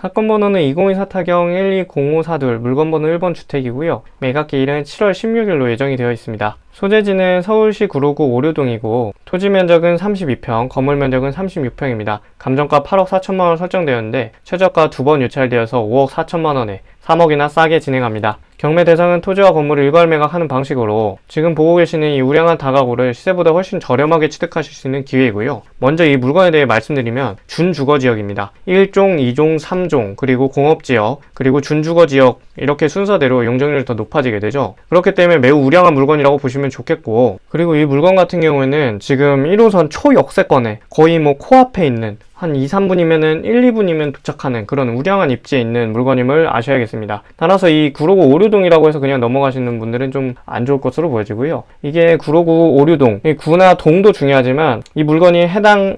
사건 번호는 2024-12054둘, 물건 번호 1번 주택이고요. 매각 기일은 7월 16일로 예정이 되어 있습니다. 소재지는 서울시 구로구 오류동이고 토지 면적은 32평, 건물 면적은 36평입니다. 감정가 8억 4천만원 설정되었는데 최저가 2번 유찰되어서 5억 4천만원에 3억이나 싸게 진행합니다. 경매 대상은 토지와 건물을 일괄 매각하는 방식으로 지금 보고 계시는 이 우량한 다가구를 시세보다 훨씬 저렴하게 취득하실 수 있는 기회이고요. 먼저 이 물건에 대해 말씀드리면 준주거지역입니다. 1종, 2종, 3종, 그리고 공업지역, 그리고 준주거지역 이렇게 순서대로 용적률이 더 높아지게 되죠. 그렇기 때문에 매우 우량한 물건이라고 보시면 좋겠고, 그리고 이 물건 같은 경우에는 지금 1호선 초역세권에 거의 뭐 코앞에 있는 한 2, 3분이면은 1, 2분이면 도착하는 그런 우량한 입지에 있는 물건임을 아셔야겠습니다. 따라서 이 구로구 오류동이라고 해서 그냥 넘어가시는 분들은 좀 안 좋을 것으로 보여지고요. 이게 구로구 오류동, 이 구나 동도 중요하지만 이 물건이 해당한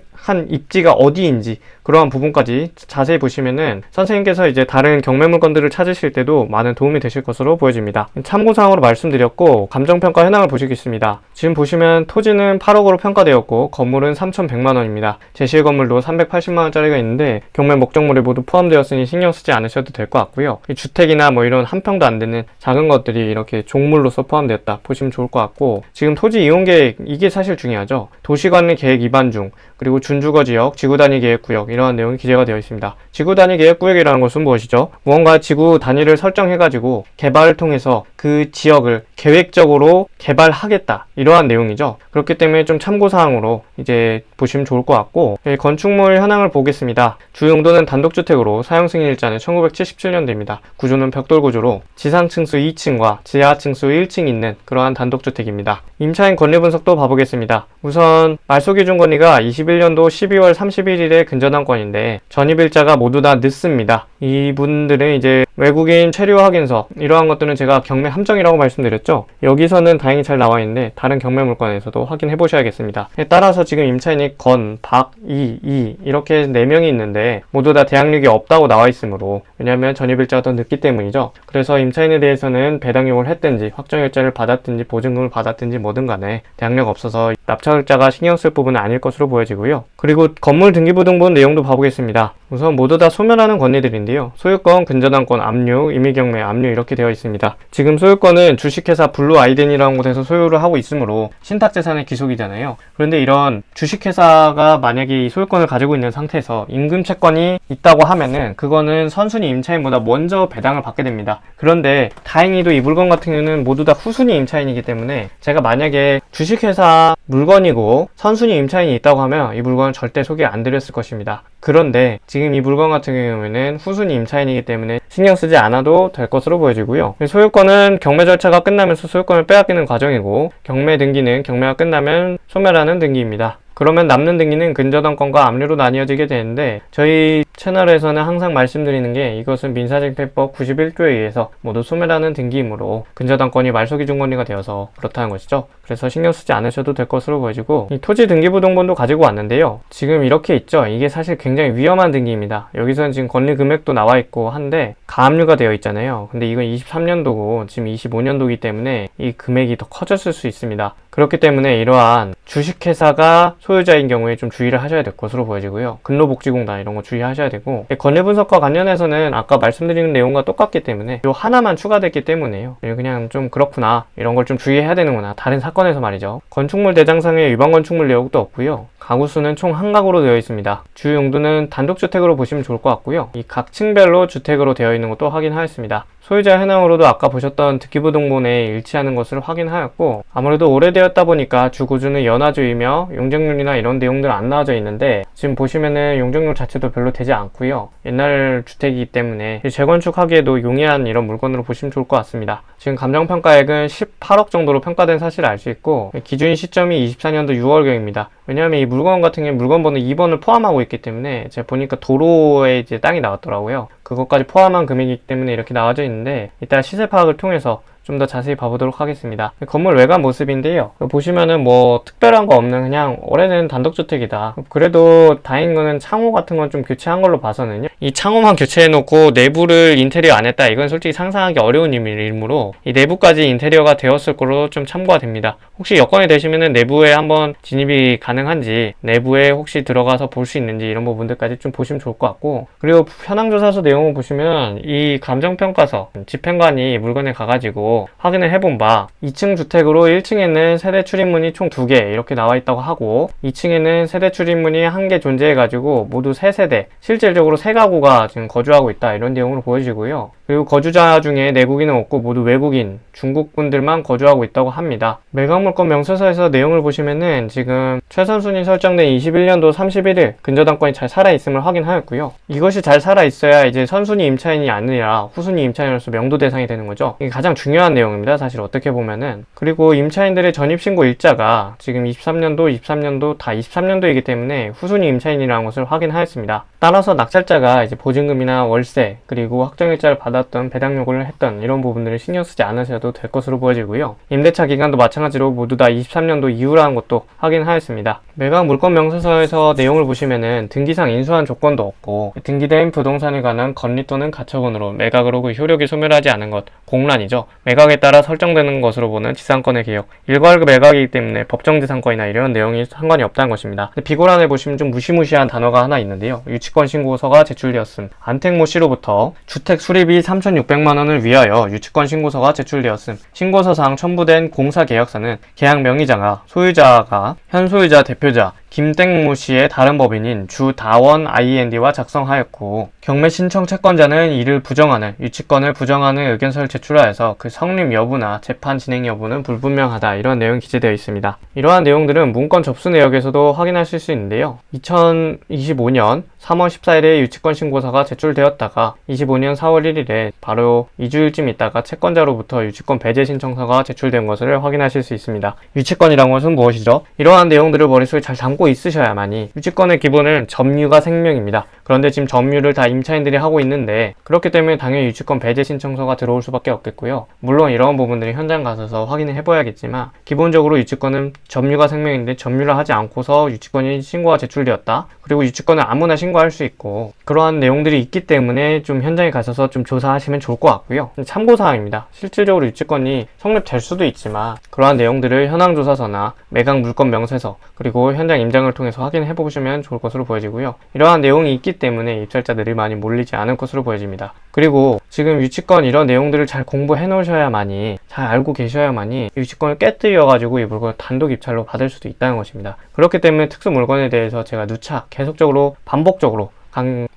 입지가 어디인지 그러한 부분까지 자세히 보시면은 선생님께서 이제 다른 경매 물건들을 찾으실 때도 많은 도움이 되실 것으로 보여집니다. 참고사항으로 말씀드렸고 감정평가 현황을 보시겠습니다. 지금 보시면 토지는 8억으로 평가되었고 건물은 3,100만원입니다. 제시의 건물도 380만원짜리가 있는데 경매 목적물에 모두 포함되었으니 신경 쓰지 않으셔도 될 것 같고요. 이 주택이나 뭐 이런 한 평도 안 되는 작은 것들이 이렇게 종물로서 포함되었다 보시면 좋을 것 같고, 지금 토지 이용 계획 이게 사실 중요하죠. 도시관리 계획 위반 중, 그리고 준주거지역, 지구단위 계획구역 이러한 내용이 기재가 되어 있습니다. 지구단위 계획구역이라는 것은 무엇이죠? 무언가 지구 단위를 설정해가지고 개발을 통해서 그 지역을 계획적으로 개발하겠다 이러한 내용이죠. 그렇기 때문에 좀 참고사항으로 이제 보시면 좋을 것 같고, 건축물 현황을 보겠습니다. 주 용도는 단독주택으로 사용 승인일자는 1977년도입니다. 구조는 벽돌 구조로 지상층수 2층과 지하층수 1층 있는 그러한 단독주택입니다. 임차인 권리 분석도 봐보겠습니다. 우선 말소기준 권리가 21년도 12월 31일에 근저당 건인데 전입일자가 모두 다 늦습니다. 이분들은 이제 외국인 체류 확인서 이러한 것들은 제가 경매 함정이라고 말씀드렸죠. 여기서는 다행히 잘 나와 있는데 다른 경매 물건에서도 확인해 보셔야겠습니다. 따라서 지금 임차인이 건, 박, 이 이렇게 4명이 있는데 모두 다 대항력이 없다고 나와 있으므로, 왜냐하면 전입일자가 더 늦기 때문이죠. 그래서 임차인에 대해서는 배당 요구를 했든지 확정일자를 받았든지 보증금을 받았든지 뭐든 간에 대항력 없어서 납찰자가 신경 쓸 부분은 아닐 것으로 보여지고요. 그리고 건물 등기부등본 내용도 봐보겠습니다. 우선 모두 다 소멸하는 권리들인데요. 소유권, 근저당권, 압류, 임의경매, 압류 이렇게 되어 있습니다. 지금 소유권은 주식회사 블루 아이덴이라는 곳에서 소유를 하고 있으므로 신탁재산의 기속이잖아요. 그런데 이런 주식회사가 만약에 이 소유권을 가지고 있는 상태에서 임금채권이 있다고 하면은 그거는 선순위 임차인보다 먼저 배당을 받게 됩니다. 그런데 다행히도 이 물건 같은 경우는 모두 다 후순위 임차인이기 때문에 제가 만약에 주식회사 물건이고 선순위 임차인이 있다고 하면 이 물건은 절대 소개 안 드렸을 것입니다. 그런데 지금 이 물건 같은 경우에는 후순위 임차인이기 때문에 신경 쓰지 않아도 될 것으로 보여지고요. 소유권은 경매 절차가 끝나면서 소유권을 빼앗기는 과정이고, 경매 등기는 경매가 끝나면 소멸하는 등기입니다. 그러면 남는 등기는 근저당권과 압류로 나뉘어지게 되는데, 저희 채널에서는 항상 말씀드리는 게 이것은 민사집행법 91조에 의해서 모두 소멸하는 등기이므로 근저당권이 말소기준권리가 되어서 그렇다는 것이죠. 그래서 신경 쓰지 않으셔도 될 것으로 보여지고, 이 토지 등기부등본도 가지고 왔는데요. 지금 이렇게 있죠. 이게 사실 굉장히 위험한 등기입니다. 여기서는 지금 권리 금액도 나와 있고 한데 가압류가 되어 있잖아요. 근데 이건 23년도고 지금 25년도이기 때문에 이 금액이 더 커졌을 수 있습니다. 그렇기 때문에 이러한 주식회사가 소유자인 경우에 좀 주의를 하셔야 될 것으로 보여지고요. 근로복지공단 이런 거 주의하셔야 되고, 권리 분석과 관련해서는 아까 말씀드린 내용과 똑같기 때문에 요 하나만 추가됐기 때문에요. 그냥 좀 그렇구나, 이런 걸 좀 주의해야 되는구나, 다른 사건에서 말이죠. 건축물 대장상에 위반 건축물 내역도 없고요. 가구수는 총 한 가구로 되어 있습니다. 주요 용도는 단독주택으로 보시면 좋을 것 같고요. 이 각 층별로 주택으로 되어 있는 것도 확인하였습니다. 소유자 현황으로도 아까 보셨던 등기부등본에 일치하는 것을 확인하였고, 아무래도 오래되었다 보니까 주거주는 연화주이며 용적률이나 이런 내용들 안 나와져 있는데 지금 보시면은 용적률 자체도 별로 되지 않고요. 옛날 주택이기 때문에 재건축하기에도 용이한 이런 물건으로 보시면 좋을 것 같습니다. 지금 감정평가액은 18억 정도로 평가된 사실을 알 수 있고, 기준 시점이 24년도 6월경입니다. 왜냐하면 이 물건 같은 경우에 물건 번호 2번을 포함하고 있기 때문에 제가 보니까 도로에 이제 땅이 나왔더라고요. 그것까지 포함한 금액이기 때문에 이렇게 나와져 있는데, 이따 시세 파악을 통해서 좀 더 자세히 봐보도록 하겠습니다. 건물 외관 모습인데요. 보시면은 뭐 특별한 거 없는 그냥 오래된 단독주택이다. 그래도 다행인 거는 창호 같은 건 좀 교체한 걸로 봐서는요. 이 창호만 교체해놓고 내부를 인테리어 안 했다. 이건 솔직히 상상하기 어려운 일이므로 이 내부까지 인테리어가 되었을 걸로 좀 참고가 됩니다. 혹시 여건이 되시면은 내부에 한번 진입이 가능한지, 내부에 혹시 들어가서 볼 수 있는지 이런 부분들까지 좀 보시면 좋을 것 같고, 그리고 현황조사서 내용을 보시면 이 감정평가서 집행관이 물건에 가가지고 확인을 해본 바 2층 주택으로 1층에는 세대 출입문이 총 2개 이렇게 나와 있다고 하고, 2층에는 세대 출입문이 1개 존재해가지고 모두 3세대, 실질적으로 3가구가 지금 거주하고 있다 이런 내용으로 보여지고요. 그리고 거주자 중에 내국인은 없고 모두 외국인, 중국분들만 거주하고 있다고 합니다. 매각물건 명세서에서 내용을 보시면은 지금 최선순위 설정된 21년도 31일 근저당권이 잘 살아있음을 확인하였고요. 이것이 잘 살아있어야 이제 선순위 임차인이 아니라 후순위 임차인으로서 명도 대상이 되는 거죠. 이게 가장 중요한 내용입니다. 사실 어떻게 보면은. 그리고 임차인들의 전입신고 일자가 지금 23년도, 23년도 다 23년도이기 때문에 후순위 임차인이라는 것을 확인하였습니다. 따라서 낙찰자가 이제 보증금이나 월세 그리고 확정일자를 받았던 배당 요구를 했던 이런 부분들을 신경 쓰지 않으셔도 될 것으로 보여지고요. 임대차 기간도 마찬가지로 모두 다 23년도 이후라는 것도 확인하였습니다. 매각 물건 명세서에서 내용을 보시면은 등기상 인수한 조건도 없고 등기된 부동산에 관한 권리 또는 가처분으로 매각으로 그 효력이 소멸하지 않은 것, 공란이죠. 매각에 따라 설정되는 것으로 보는 지상권의 개혁, 일괄 매각이기 때문에 법정지상권이나 이런 내용이 상관이 없다는 것입니다. 비고란에 보시면 좀 무시무시한 단어가 하나 있는데요. 유치권 신고서가 제출되었음. 안택모 씨로부터 주택 수리비 3,600만원을 위하여 유치권 신고서가 제출되었음. 신고서상 첨부된 공사계약서는 계약 명의자가 소유자가 현 소유자 대표자 김땡모 씨의 다른 법인인 주다원 IND와 작성하였고, 경매 신청 채권자는 이를 부정하는, 유치권을 부정하는 의견서를 제출하여서 그 성립 여부나 재판 진행 여부는 불분명하다 이런 내용이 기재되어 있습니다. 이러한 내용들은 문건 접수 내역에서도 확인하실 수 있는데요. 2025년 3월 14일에 유치권 신고서가 제출되었다가 25년 4월 1일에 바로 2주일쯤 있다가 채권자로부터 유치권 배제 신청서가 제출된 것을 확인하실 수 있습니다. 유치권이란 것은 무엇이죠? 이러한 내용들을 머릿속에 잘 담고 있으셔야만이, 유치권의 기본은 점유가 생명입니다. 그런데 지금 점유를 다 임차인들이 하고 있는데 그렇기 때문에 당연히 유치권 배제 신청서가 들어올 수밖에 없겠고요. 물론 이런 부분들이 현장 가서 확인을 해봐야겠지만 기본적으로 유치권은 점유가 생명인데 점유를 하지 않고서 유치권이 신고가 제출되었다. 그리고 유치권은 아무나 신고할 수 있고 그러한 내용들이 있기 때문에 좀 현장에 가셔서 좀 조사하시면 좋을 것 같고요. 참고사항입니다. 실질적으로 유치권이 성립될 수도 있지만 그러한 내용들을 현황조사서나 매각 물건 명세서 그리고 현장 임장을 통해서 확인해 보시면 좋을 것으로 보여지고요. 이러한 내용이 있기 때문에 입찰자들이 많이 몰리지 않을 것으로 보여집니다. 그리고 지금 유치권 이런 내용들을 잘 공부해 놓으셔야만이, 잘 알고 계셔야만이 유치권을 깨뜨려 가지고 이 물건을 단독 입찰로 받을 수도 있다는 것입니다. 그렇기 때문에 특수 물건에 대해서 제가 누차 계속적으로 반복적으로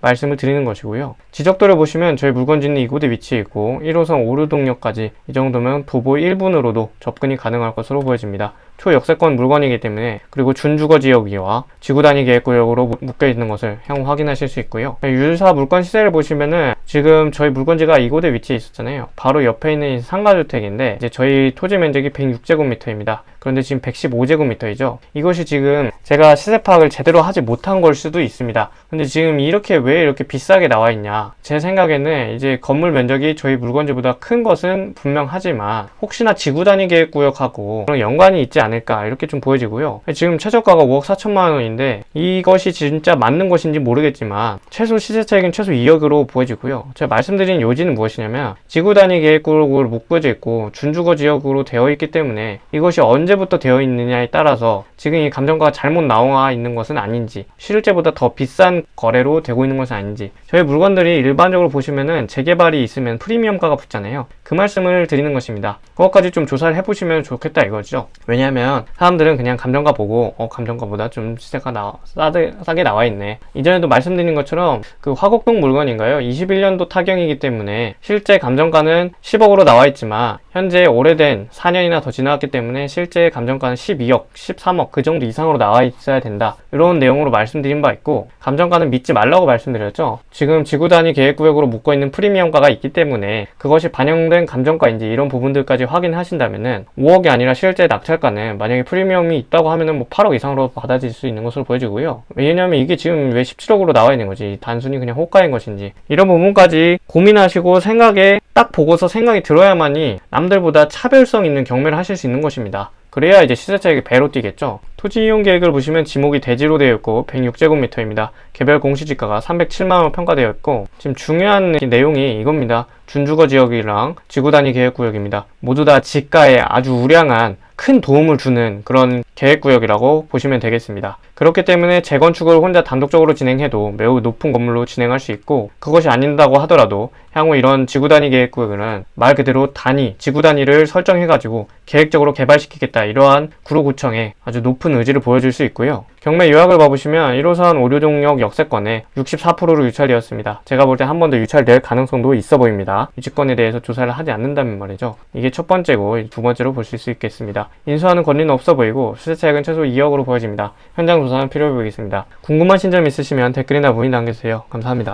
말씀을 드리는 것이고요. 지적도를 보시면 저희 물건지는 이곳에 위치해 있고 1호선 오류동역까지 이 정도면 도보 1분으로도 접근이 가능할 것으로 보여집니다. 초역세권 물건이기 때문에, 그리고 준주거 지역이와 지구단위 계획구역으로 묶여 있는 것을 향후 확인하실 수 있고요. 유사 물건 시세를 보시면은 지금 저희 물건지가 이곳에 위치해 있었잖아요. 바로 옆에 있는 상가주택인데 이제 저희 토지 면적이 106제곱미터입니다. 그런데 지금 115제곱미터이죠. 이것이 지금 제가 시세 파악을 제대로 하지 못한 걸 수도 있습니다. 근데 지금 이렇게 왜 이렇게 비싸게 나와 있냐? 제 생각에는 이제 건물 면적이 저희 물건지보다 큰 것은 분명하지만 혹시나 지구단위 계획구역하고 그런 연관이 있지 않을까 이렇게 좀 보여지고요. 지금 최저가가 5억 4천만 원인데 이것이 진짜 맞는 것인지 모르겠지만 최소 시세차익은 최소 2억으로 보여지고요. 제가 말씀드린 요지는 무엇이냐면 지구단위 계획구역으로 묶어져 있고 준주거 지역으로 되어 있기 때문에 이것이 언제부터 되어 있느냐에 따라서 지금 이 감정가가 잘못 나와 있는 것은 아닌지, 실제보다 더 비싼 거래로 되고 있는 것은 아닌지, 저희 물건들이 일반적으로 보시면은 재개발이 있으면 프리미엄가가 붙잖아요. 그 말씀을 드리는 것입니다. 그것까지 좀 조사를 해보시면 좋겠다 이거죠. 왜냐하면 사람들은 그냥 감정가 보고 감정가보다 좀 시세가 싸게 나와 있네. 이전에도 말씀드린 것처럼 그 화곡동 물건인가요? 21년도 타경이기 때문에 실제 감정가는 10억으로 나와 있지만 현재 오래된 4년이나 더 지나왔기 때문에 실제 감정가는 12억, 13억 그 정도 이상으로 나와 있어야 된다. 이런 내용으로 말씀드린 바 있고, 감정가는 믿지 말라고 말씀드렸죠. 지금 지구단위 계획구역으로 묶어있는 프리미엄가가 있기 때문에 그것이 반영된 감정가인지 이런 부분들까지 확인하신다면은 5억이 아니라 실제 낙찰가는 만약에 프리미엄이 있다고 하면은 뭐 8억 이상으로 받아질 수 있는 것으로 보여지고요. 왜냐면 이게 지금 왜 17억으로 나와 있는 거지? 단순히 그냥 호가인 것인지 이런 부분까지 고민하시고 생각에 딱 보고서 생각이 들어야만이 남들보다 차별성 있는 경매를 하실 수 있는 것입니다. 그래야 이제 시세차익이 배로 뛰겠죠. 토지 이용 계획을 보시면 지목이 대지로 되어 있고 106제곱미터입니다. 개별 공시지가가 307만원 평가되어 있고, 지금 중요한 내용이 이겁니다. 준주거 지역이랑 지구단위 계획구역입니다. 모두 다 지가에 아주 우량한 큰 도움을 주는 그런 계획구역이라고 보시면 되겠습니다. 그렇기 때문에 재건축을 혼자 단독적으로 진행해도 매우 높은 건물로 진행할 수 있고, 그것이 아닌다고 하더라도 향후 이런 지구단위 계획구역은 말 그대로 단위, 지구단위를 설정해가지고 계획적으로 개발시키겠다, 이러한 구로구청의 아주 높은 의지를 보여줄 수 있고요. 경매 요약을 봐보시면 1호선 오류동역 역세권에 64%로 유찰되었습니다. 제가 볼 때 한 번 더 유찰될 가능성도 있어 보입니다. 유치권에 대해서 조사를 하지 않는다면 말이죠. 이게 첫 번째고, 두 번째로 보실 수 있겠습니다. 인수하는 권리는 없어 보이고 시세차익은 최소 2억으로 보여집니다. 현장 조사는 필요해 보이겠습니다. 궁금하신 점 있으시면 댓글이나 문의 남겨주세요. 감사합니다.